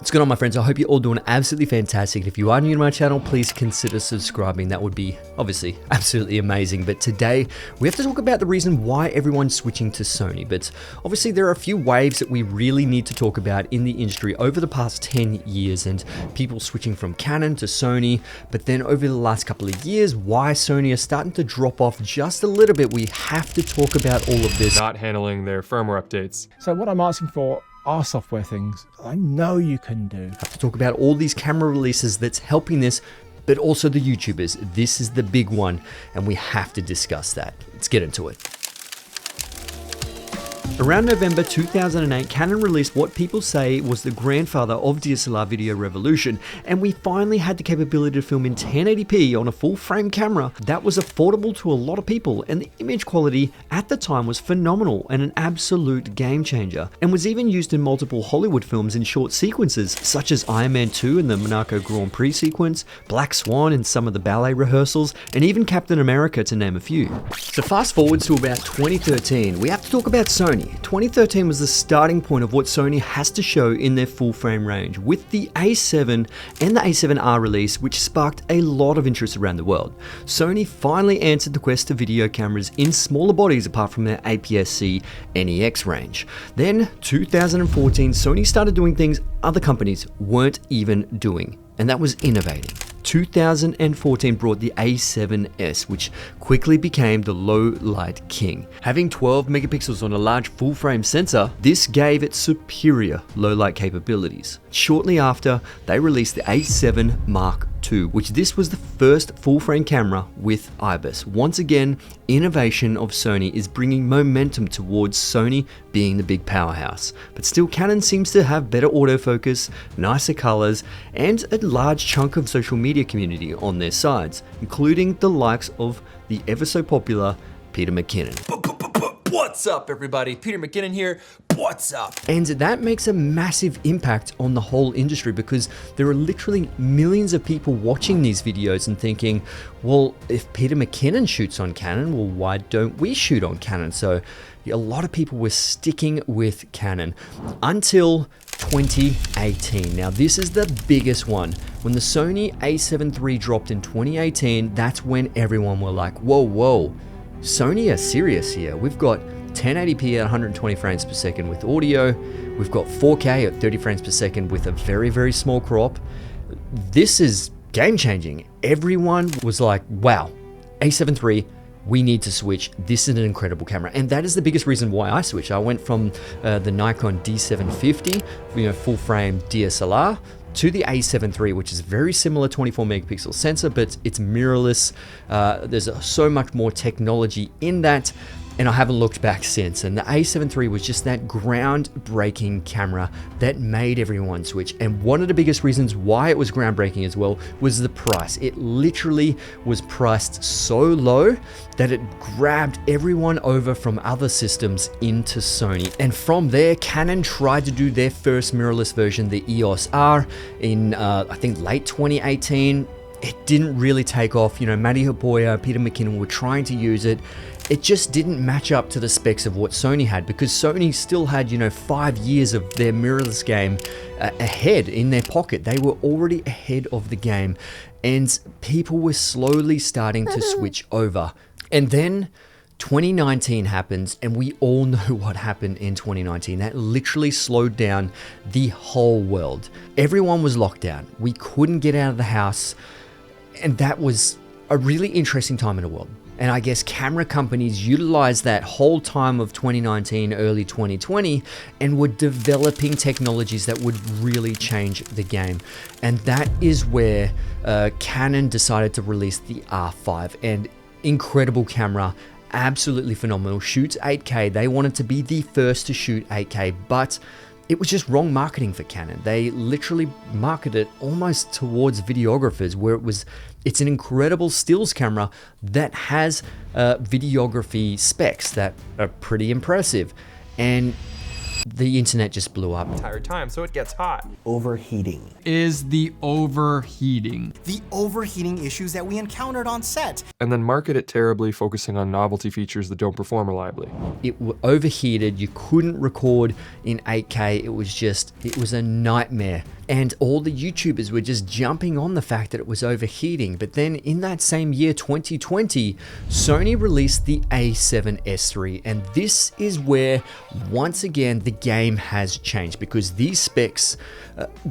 What's going on, my friends? I hope you're all doing absolutely fantastic. If you are new to my channel, please consider subscribing. That would be obviously absolutely amazing. But today we have to talk about the reason why everyone's switching to Sony. But obviously there are a few waves that we really need to talk about in the industry over the past 10 years and people switching from Canon to Sony. But then over the last couple of years, why Sony is starting to drop off just a little bit. We have to talk about all of this. Not handling their firmware updates. So what I'm asking for are software things I know you can do. Have to talk about all these camera releases that's helping this, but also the YouTubers. This is the big one, and we have to discuss that. Let's get into it. Around November 2008, Canon released what people say was the grandfather of DSLR video revolution, and we finally had the capability to film in 1080p on a full-frame camera that was affordable to a lot of people, and the image quality at the time was phenomenal and an absolute game changer, and was even used in multiple Hollywood films in short sequences, such as Iron Man 2 in the Monaco Grand Prix sequence, Black Swan in some of the ballet rehearsals, and even Captain America, to name a few. So fast forwards to about 2013, we have to talk about Sony. 2013 was the starting point of what Sony has to show in their full frame range, with the A7 and the A7R release, which sparked a lot of interest around the world. Sony finally answered the quest to video cameras in smaller bodies apart from their APS-C NEX range. Then 2014, Sony started doing things other companies weren't even doing, and that was innovating. 2014 brought the A7S, which quickly became the low light king. Having 12 megapixels on a large full frame sensor, this gave it superior low light capabilities. Shortly after, they released the A7 Mark II, which this was the first full frame camera with IBIS. Once again, innovation of Sony is bringing momentum towards Sony being the big powerhouse. But still, Canon seems to have better autofocus, nicer colors, and a large chunk of social media community on their sides, including the likes of the ever so popular Peter McKinnon. What's up, everybody? Peter McKinnon here. What's up? And that makes a massive impact on the whole industry, because there are literally millions of people watching these videos and thinking, well, if Peter McKinnon shoots on Canon, well, why don't we shoot on Canon? So a lot of people were sticking with Canon until 2018. Now this is the biggest one. When the Sony A7 III dropped in 2018, that's when everyone were like, whoa, Sony are serious here. We've got 1080p at 120 frames per second with audio. We've got 4K at 30 frames per second with a very, very small crop. This is game changing. Everyone was like, wow, A7 III, we need to switch. This is an incredible camera. And that is the biggest reason why I switched. I went from the Nikon D750, full frame DSLR, to the A7 III, which is very similar 24 megapixel sensor, but it's mirrorless. There's so much more technology in that, and I haven't looked back since. And the A7 III was just that groundbreaking camera that made everyone switch. And one of the biggest reasons why it was groundbreaking as well was the price. It literally was priced so low that it grabbed everyone over from other systems into Sony. And from there, Canon tried to do their first mirrorless version, the EOS R, in I think late 2018. It didn't really take off. Matty Haboya, Peter McKinnon were trying to use it. It just didn't match up to the specs of what Sony had, because Sony still had, 5 years of their mirrorless game ahead in their pocket. They were already ahead of the game, and people were slowly starting to switch over. And then 2019 happens, and we all know what happened in 2019. That literally slowed down the whole world. Everyone was locked down. We couldn't get out of the house, and that was a really interesting time in the world. And I guess camera companies utilized that whole time of 2019, early 2020, and were developing technologies that would really change the game. And that is where Canon decided to release the R5, and incredible camera, absolutely phenomenal, shoots 8K. They wanted to be the first to shoot 8K, but it was just wrong marketing for Canon. They literally marketed it almost towards videographers, where it's an incredible stills camera that has videography specs that are pretty impressive. And the internet just blew up. Entire time, so it gets hot. Overheating. Is the overheating. The overheating issues that we encountered on set. And then market it terribly, focusing on novelty features that don't perform reliably. It overheated, you couldn't record in 8K, it was a nightmare And all the YouTubers were just jumping on the fact that it was overheating. But then in that same year, 2020, Sony released the A7S3. And this is where, once again, the game has changed, because these specs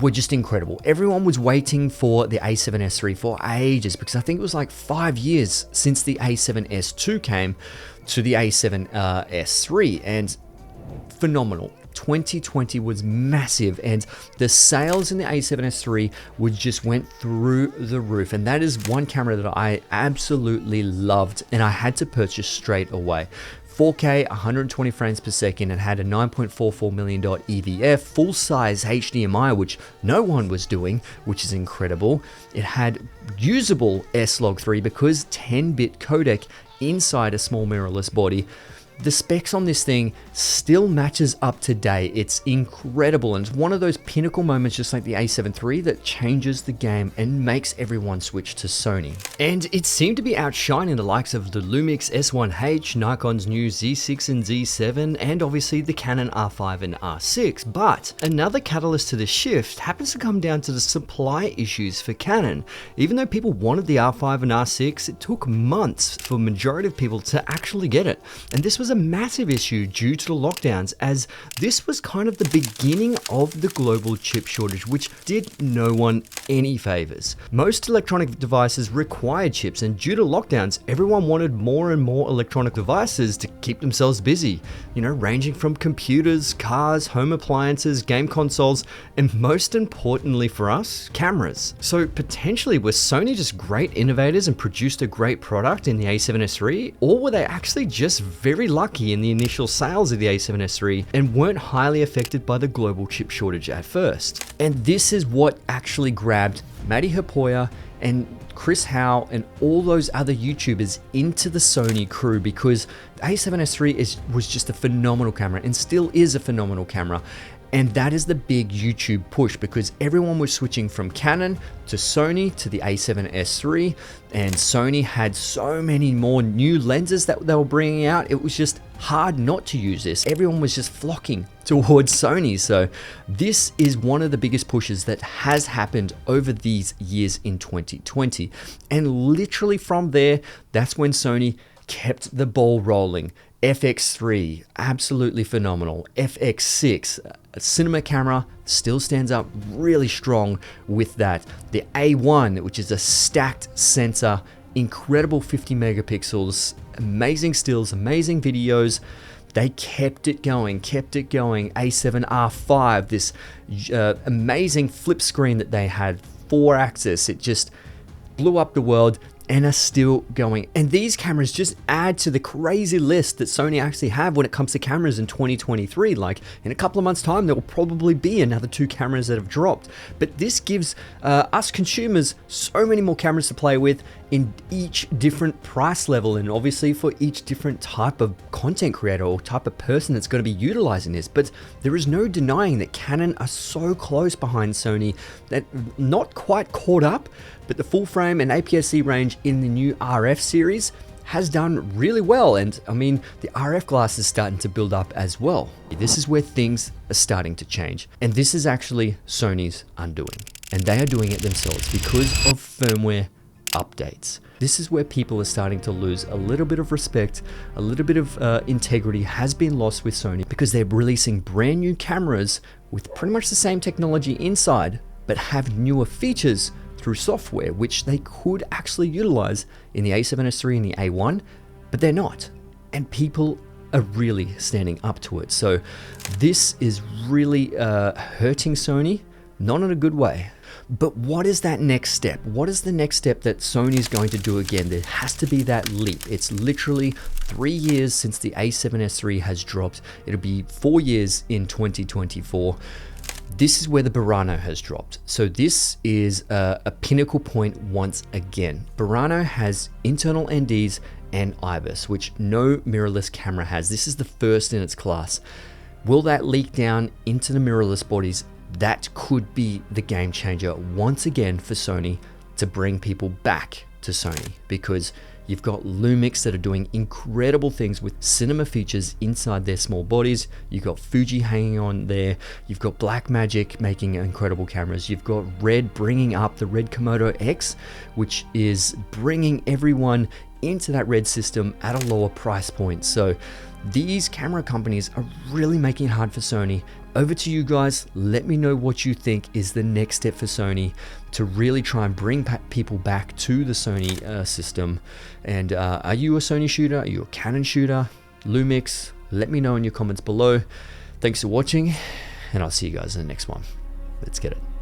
were just incredible. Everyone was waiting for the A7S3 for ages, because I think it was like 5 years since the A7S2 came to the A7S3, and phenomenal. 2020 was massive, and the sales in the A7S3 just went through the roof. And that is one camera that I absolutely loved, and I had to purchase straight away. 4K, 120 frames per second, and had a 9.44 million dot EVF, full-size HDMI, which no one was doing, which is incredible. It had usable S-Log3 because 10-bit codec inside a small mirrorless body. The specs on this thing still matches up to date. It's incredible, and it's one of those pinnacle moments, just like the A7 III, that changes the game and makes everyone switch to Sony. And it seemed to be outshining the likes of the Lumix S1H, Nikon's new Z6 and Z7, and obviously the Canon R5 and R6. But another catalyst to the shift happens to come down to the supply issues for Canon. Even though people wanted the R5 and R6, it took months for the majority of people to actually get it. And this was a massive issue due to the lockdowns, as this was kind of the beginning of the global chip shortage, which did no one any favors. Most electronic devices required chips, and due to lockdowns, everyone wanted more and more electronic devices to keep themselves busy, you know, ranging from computers, cars, home appliances, game consoles, and most importantly for us, cameras. So potentially, were Sony just great innovators and produced a great product in the A7S III, or were they actually just very lucky in the initial sales of the A7S III and weren't highly affected by the global chip shortage at first? And this is what actually grabbed Matty Hapoya and Chris Howe and all those other YouTubers into the Sony crew, because the A7S III was just a phenomenal camera and still is a phenomenal camera. And that is the big YouTube push, because everyone was switching from Canon to Sony to the A7S III, and Sony had so many more new lenses that they were bringing out. It was just hard not to use this. Everyone was just flocking towards Sony. So this is one of the biggest pushes that has happened over these years in 2020. And literally from there, that's when Sony kept the ball rolling. FX3, absolutely phenomenal. FX6, a cinema camera, still stands up really strong with that. The A1, which is a stacked sensor, incredible 50 megapixels, amazing stills, amazing videos. They kept it going, A7 R5, this amazing flip screen that they had, 4-axis, it just blew up the world, and are still going. And these cameras just add to the crazy list that Sony actually have when it comes to cameras in 2023. Like in a couple of months' time, there will probably be another 2 cameras that have dropped. But this gives us consumers so many more cameras to play with in each different price level, and obviously for each different type of content creator or type of person that's going to be utilizing this. But there is no denying that Canon are so close behind Sony that not quite caught up, but the full frame and APS-C range in the new RF series has done really well. And I mean, the RF glass is starting to build up as well. This is where things are starting to change. And this is actually Sony's undoing. And they are doing it themselves because of firmware updates. This is where people are starting to lose a little bit of respect, a little bit of integrity has been lost with Sony, because they're releasing brand new cameras with pretty much the same technology inside, but have newer features through software, which they could actually utilize in the A7S III and the A1, but they're not. And people are really standing up to it. So this is really hurting Sony, not in a good way. But what is that next step? What is the next step that Sony is going to do again? There has to be that leap. It's literally 3 years since the A7S III has dropped. It'll be 4 years in 2024. This is where the Burano has dropped. So this is a pinnacle point once again. Burano has internal NDs and IBIS, which no mirrorless camera has. This is the first in its class. Will that leak down into the mirrorless bodies? That could be the game changer once again for Sony to bring people back to Sony, because You've got Lumix that are doing incredible things with cinema features inside their small bodies. You've got Fuji hanging on there. You've got Blackmagic making incredible cameras. You've got Red bringing up the Red Komodo X, which is bringing everyone into that Red system at a lower price point. So these camera companies are really making it hard for Sony. Over to you guys. Let me know what you think is the next step for Sony to really try and bring people back to the Sony system. And are you a Sony shooter? Are you a Canon shooter? Lumix? Let me know in your comments below. Thanks for watching, and I'll see you guys in the next one. Let's get it.